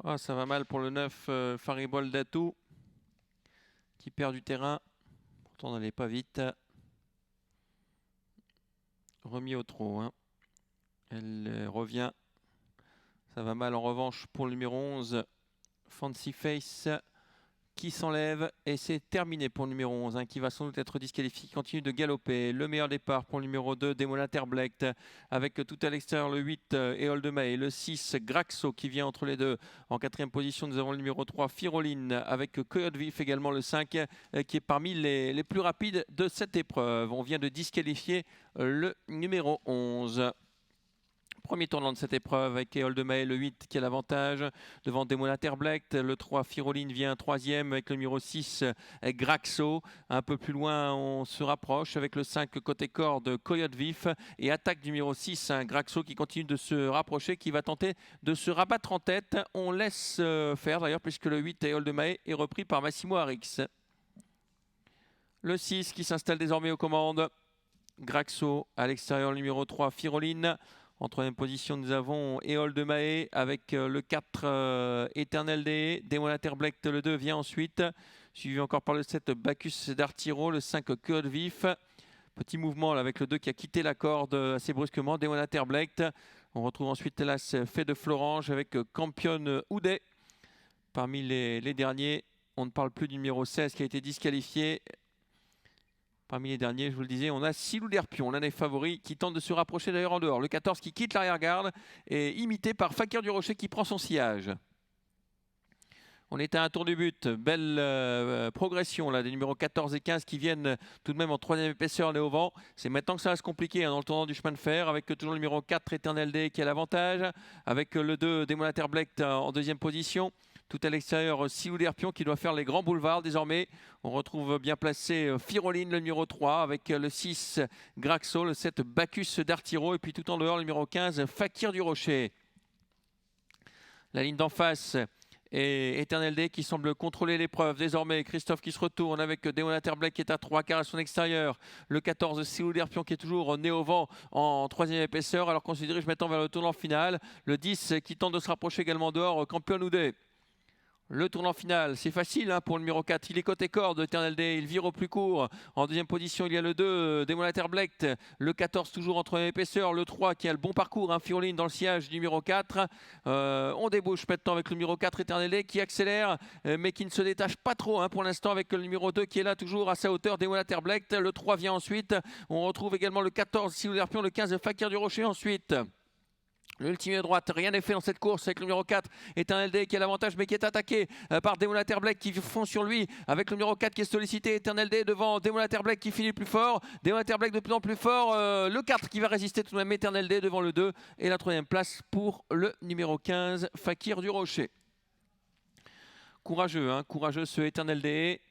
Ah, ça va mal pour le 9 Faribol Datou qui perd du terrain. Pourtant, on n'allait pas vite. Remis au trot. Hein. Elle revient. Ça va mal en revanche pour le numéro 11 Fancy Face qui s'enlève et c'est terminé pour le numéro 11 qui va sans doute être disqualifié, qui continue de galoper. Le meilleur départ pour le numéro 2 Demona Terblecht avec tout à l'extérieur le 8 Eol de May, le 6 Graxo qui vient entre les deux. En quatrième position nous avons le numéro 3 Firoline avec Coyote Vif également le 5 qui est parmi les plus rapides de cette épreuve. On vient de disqualifier le numéro 11. Premier tournant de cette épreuve avec Eol de May, le 8 qui a l'avantage devant Demona Terblecht. Le 3 Firoline vient troisième avec le numéro 6 Graxo. Un peu plus loin on se rapproche avec le 5 côté corde Coyote Vif et attaque du numéro 6 Graxo qui continue de se rapprocher, qui va tenter de se rabattre en tête. On laisse faire d'ailleurs puisque le 8 Eol de May est repris par Massimo Arix. Le 6 qui s'installe désormais aux commandes. Graxo à l'extérieur, le numéro 3 Firoline. En troisième position, nous avons Eol de Mahé avec le 4 Eternel Day. Demona Terblecht, le 2 vient ensuite. Suivi encore par le 7 Bacchus d'Artiro, le 5 Code Vif. Petit mouvement là, avec le 2 qui a quitté la corde assez brusquement. Demona Terblecht. On retrouve ensuite l'As Fait de Florange avec Campion Houdet. Parmi les derniers, on ne parle plus du numéro 16 qui a été disqualifié. Parmi les derniers, je vous le disais, on a Silou d'Herpion, l'un des favoris, qui tente de se rapprocher d'ailleurs en dehors. Le 14 qui quitte l'arrière-garde est imité par Fakir du Rocher qui prend son sillage. On est à un tour du but. Belle progression là, des numéros 14 et 15 qui viennent tout de même en troisième épaisseur les au vent. C'est maintenant que ça va se compliquer dans le tournant du chemin de fer avec toujours le numéro 4 Eternel Day qui a l'avantage. Avec le 2 Demona Terblecht en deuxième position. Tout à l'extérieur, Silou d'Herpion qui doit faire les grands boulevards désormais. On retrouve bien placé Firoline, le numéro 3, avec le 6 Graxo, le 7 Bacchus d'Artiro, et puis tout en dehors, le numéro 15 Fakir du Rocher. La ligne d'en face et Eternel Day qui semble contrôler l'épreuve. Désormais, Christophe qui se retourne avec Demona Terblecht qui est à 3 quarts à son extérieur. Le 14, Silou d'Herpion qui est toujours né au vent en troisième épaisseur alors qu'on se dirige maintenant vers le tournant final. Le 10 qui tente de se rapprocher également dehors, Campion Houdet. Le tournant final, c'est facile pour le numéro 4. Il est côté corde, Eternel Day. Il vire au plus court. En deuxième position, il y a le 2, Demona Terblecht. Le 14, toujours entre épaisseur. Le 3, qui a le bon parcours, Firoline dans le sillage du numéro 4. On débouche maintenant avec le numéro 4, Eternel Day, qui accélère, mais qui ne se détache pas trop pour l'instant avec le numéro 2 qui est là toujours à sa hauteur, Demona Terblecht. Le 3 vient ensuite. On retrouve également le 14, Silou d'Herpion. Le 15, Fakir du Rocher ensuite. L'ultime droite, rien n'est fait dans cette course avec le numéro 4, Eternel Day qui a l'avantage mais qui est attaqué par Demona Terblecht qui fond sur lui avec le numéro 4 qui est sollicité, Eternel Day devant Demona Terblecht qui finit plus fort, Demona Terblecht de plus en plus fort, le 4 qui va résister tout de même, Eternel Day devant le 2 et la troisième place pour le numéro 15, Fakir du Rocher. Courageux, courageux ce Eternel Day.